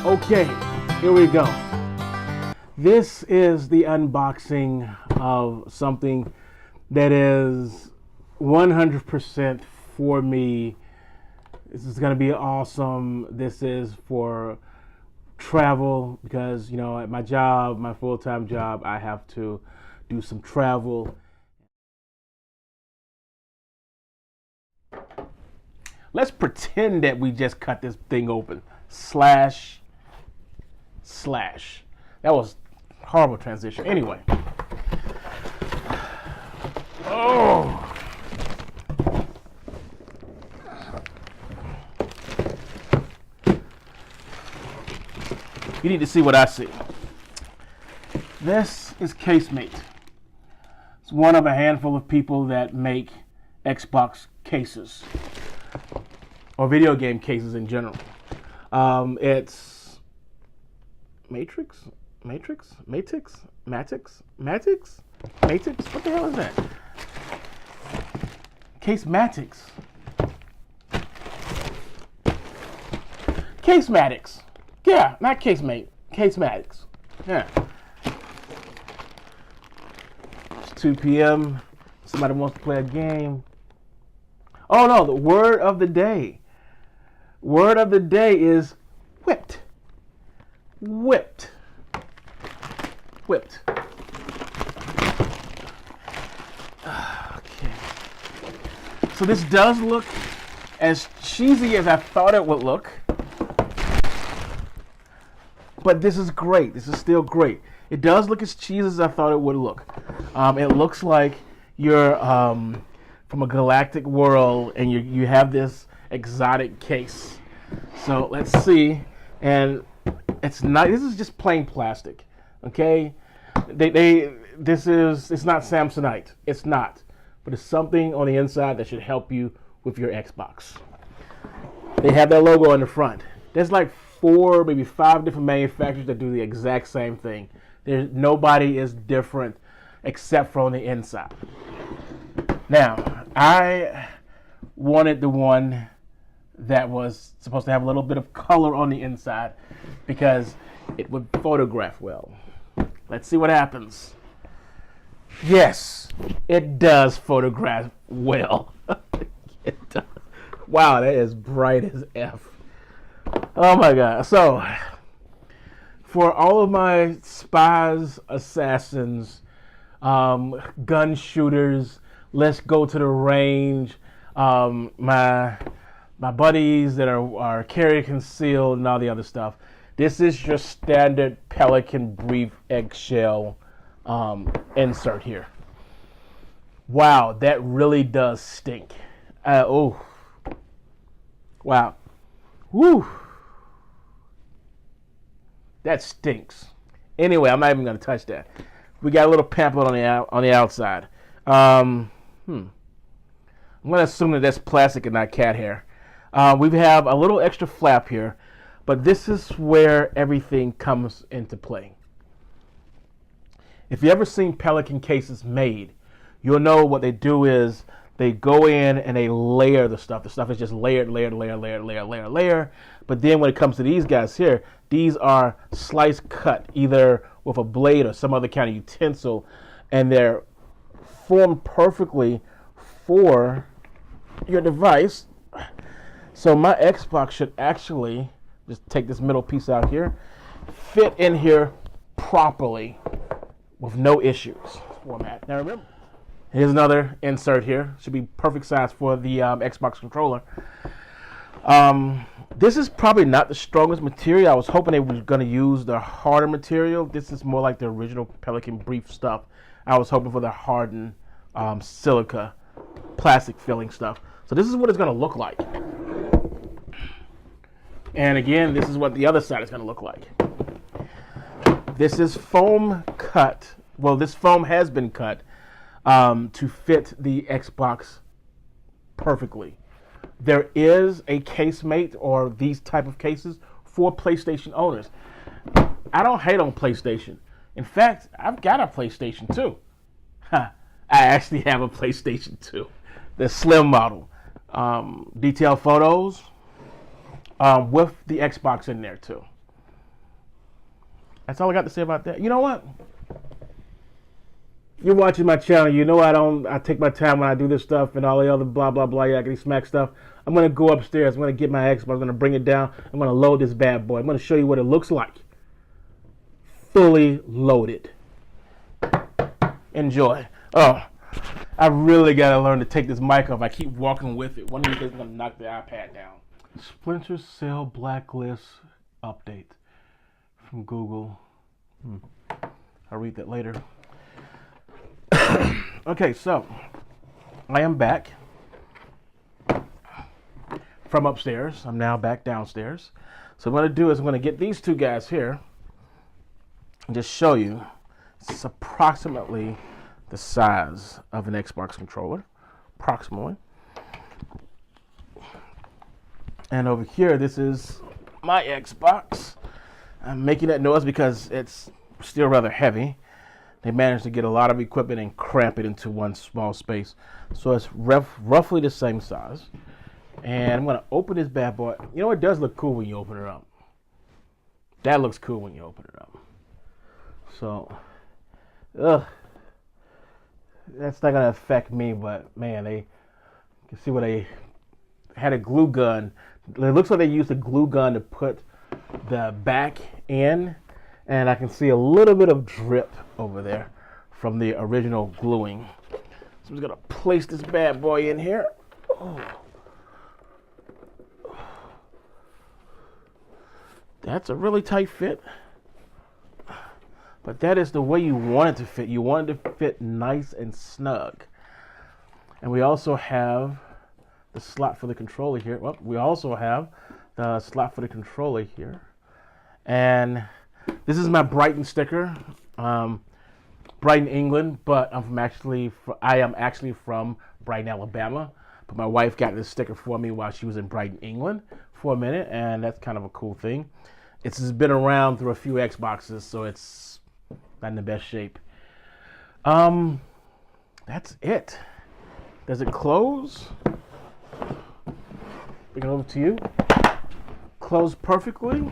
Okay, here we go. This is the unboxing of something that is 100% for me. This is going to be awesome. This is for travel because, at my job, my full-time job, I have to do some travel. Let's pretend that we just cut this thing open. Slash. That was a horrible transition. Anyway. Oh. You need to see what I see. This is Casemate. It's one of a handful of people that make Xbox cases. Or video game cases in general. It's Matrix? What the hell is that? Casematics. Yeah, not Casemate. Casematics. Yeah. It's 2 p.m. Somebody wants to play a game. Oh no, the word of the day. Word of the day is whipped. Whipped. Okay. So this does look as cheesy as I thought it would look. But this is great. This is still great. It does look as cheesy as I thought it would look. It looks like you're from a galactic world and you have this exotic case. So let's see. And it's not. This is just plain plastic. Okay. It's not Samsonite. It's not. But it's something on the inside that should help you with your Xbox. They have their logo on the front. There's like 4, maybe 5 different manufacturers that do the exact same thing. Nobody is different except for on the inside. Now, I wanted the one that was supposed to have a little bit of color on the inside because it would photograph well. Let's see what happens. Yes, it does photograph well. It does. Wow, that is bright as F. Oh my God. So, for all of my spies, assassins, gun shooters, let's go to the range, my buddies that are carry concealed and all the other stuff. This is your standard Pelican Brief eggshell insert here. Wow, that really does stink. Oh. Wow. Woo. That stinks. Anyway, I'm not even going to touch that. We got a little pamphlet on the outside. I'm going to assume that that's plastic and not cat hair. We have a little extra flap here, but this is where everything comes into play. If you ever seen Pelican cases made, you'll know what they do is they go in and they layer the stuff. The stuff is just layered. But then when it comes to these guys here, these are slice cut either with a blade or some other kind of utensil, and they're formed perfectly for your device. So my Xbox should actually, just take this middle piece out here, fit in here properly with no issues. Format. Now remember, here's another insert here. Should be perfect size for the Xbox controller. This is probably not the strongest material. I was hoping they were going to use the harder material. This is more like the original Pelican Brief stuff. I was hoping for the hardened silica plastic filling stuff. So this is what it's going to look like. And again, this is what the other side is going to look like. This is foam cut. Well, this foam has been cut to fit the Xbox perfectly. There is a Casemate or these type of cases for PlayStation owners. I don't hate on PlayStation. In fact, I've got a PlayStation 2. I actually have a PlayStation 2. The slim model. Detailed photos with the Xbox in there too. That's all I got to say about that. You know what? You're watching my channel. You know I take my time when I do this stuff and all the other blah, blah, blah, yakety smack stuff. I'm going to go upstairs. I'm going to get my Xbox. I'm going to bring it down. I'm going to load this bad boy. I'm going to show you what it looks like. Fully loaded. Enjoy. Oh, I really got to learn to take this mic off. I keep walking with it. One of these days I'm going to knock the iPad down. Splinter Cell Blacklist update from Google. I'll read that later. Okay, so I am back from upstairs. I'm now back downstairs. So what I'm going to do is I'm going to get these two guys here and just show you. It's approximately the size of an Xbox controller, approximately. And over here, this is my Xbox. I'm making that noise because it's still rather heavy. They managed to get a lot of equipment and cramp it into one small space. So it's roughly the same size. And I'm going to open this bad boy. You know, it does look cool when you open it up. That looks cool when you open it up. So, that's not going to affect me, but man, you can see where they had a glue gun. It looks like they used a glue gun to put the back in. And I can see a little bit of drip over there from the original gluing. So I'm just going to place this bad boy in here. Oh. That's a really tight fit. But that is the way you want it to fit. You want it to fit nice and snug. And we also have the slot for the controller here. Well, we also have the slot for the controller here. And this is my Brighton sticker, Brighton, England, but I am actually from Brighton, Alabama. But my wife got this sticker for me while she was in Brighton, England for a minute, and that's kind of a cool thing. It's been around through a few Xboxes, so it's not in the best shape. That's it. Does it close? Bring it over to you. Close perfectly.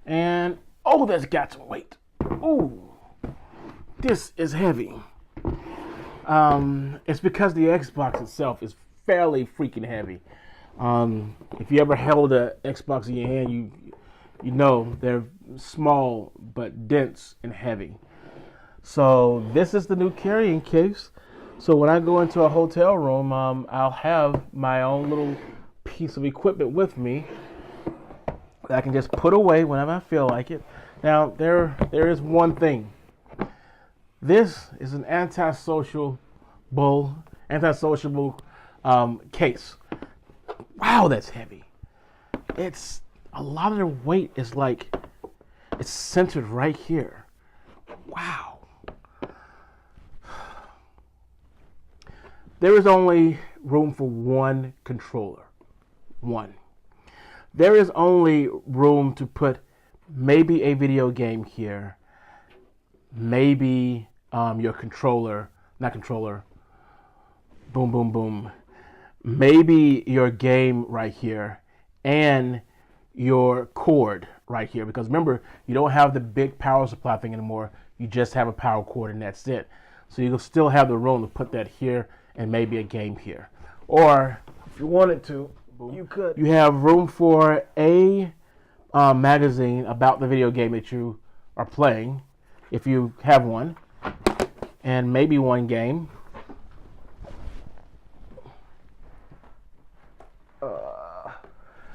And oh, that's got some weight. Ooh, this is heavy. It's because the Xbox itself is fairly freaking heavy. If you ever held an Xbox in your hand, you know they're small but dense and heavy. So this is the new carrying case. So when I go into a hotel room, I'll have my own little piece of equipment with me that I can just put away whenever I feel like it. Now, there is one thing. This is an antisociable case. Wow, that's heavy. It's a lot of the weight is like it's centered right here. Wow. There is only room for one controller. One. There is only room to put maybe a video game here, maybe your controller, boom, boom, boom, maybe your game right here, and your cord right here. Because remember, you don't have the big power supply thing anymore. You just have a power cord and that's it. So you'll still have the room to put that here and maybe a game here. Or if you wanted to, you could. You have room for a magazine about the video game that you are playing, if you have one, and maybe one game.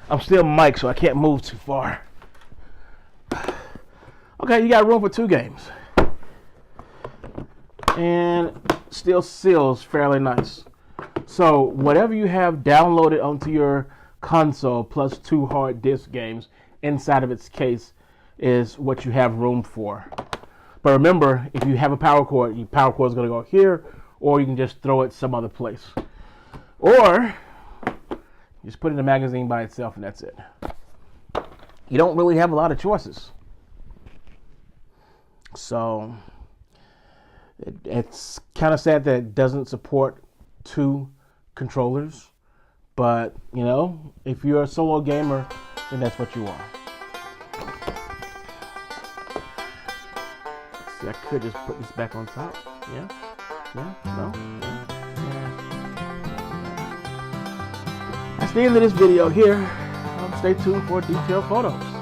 I'm still mic'd, so I can't move too far. Okay, you got room for 2 games. And still seals fairly nice. So whatever you have downloaded onto your console plus 2 hard disk games inside of its case is what you have room for. But remember, if you have a power cord, your power cord is going to go here, or you can just throw it some other place. Or just put it in a magazine by itself and that's it. You don't really have a lot of choices. So it's kind of sad that it doesn't support 2 controllers, but you know, if you're a solo gamer, then that's what you are. Actually, I could just put this back on top. Yeah? Yeah? No? Yeah. That's the end of this video here. Stay tuned for detailed photos.